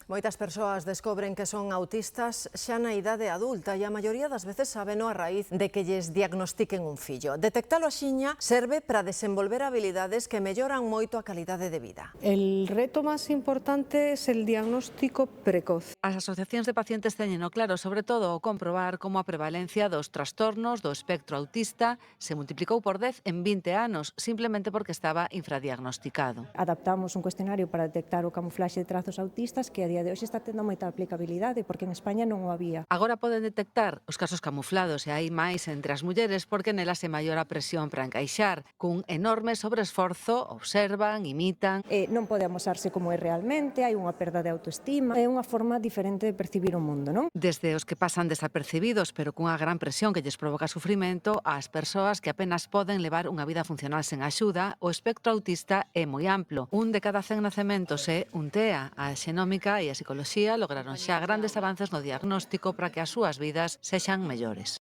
Moitas persoas descobren que son autistas xa na idade adulta e a maioría das veces sabeno a raíz de que lles diagnostiquen un fillo. Detectalo axiña serve para desenvolver habilidades que melloran moito a calidade de vida. El reto más importante es el diagnóstico precoz. As asociacións de pacientes teñeno claro, sobre todo ao comprobar como a prevalencia dos trastornos do espectro autista se multiplicou por 10 en 20 anos, simplemente porque estaba infradiagnosticado. Adaptamos un cuestionario para detectar o camuflaxe de trazos autistas que a día de hoxe está tendo moita aplicabilidade porque en España non o había. Agora poden detectar os casos camuflados e hai máis entre as mulleres porque nelas é maior a presión para encaixar. Cun enorme sobreesforzo, observan, imitan. Non pode amosarse como é realmente, hai unha perda de autoestima, é unha forma diferente de percibir o mundo, non? Desde os que pasan desapercibidos pero cunha gran presión que lles provoca sufrimento ás persoas que apenas poden levar unha vida funcional sen axuda, o espectro autista é moi amplo. Un de cada 100 nacementos é un TEA. A xenómica e a psicoloxía lograron xa grandes avances no diagnóstico para que as súas vidas sexan mellores.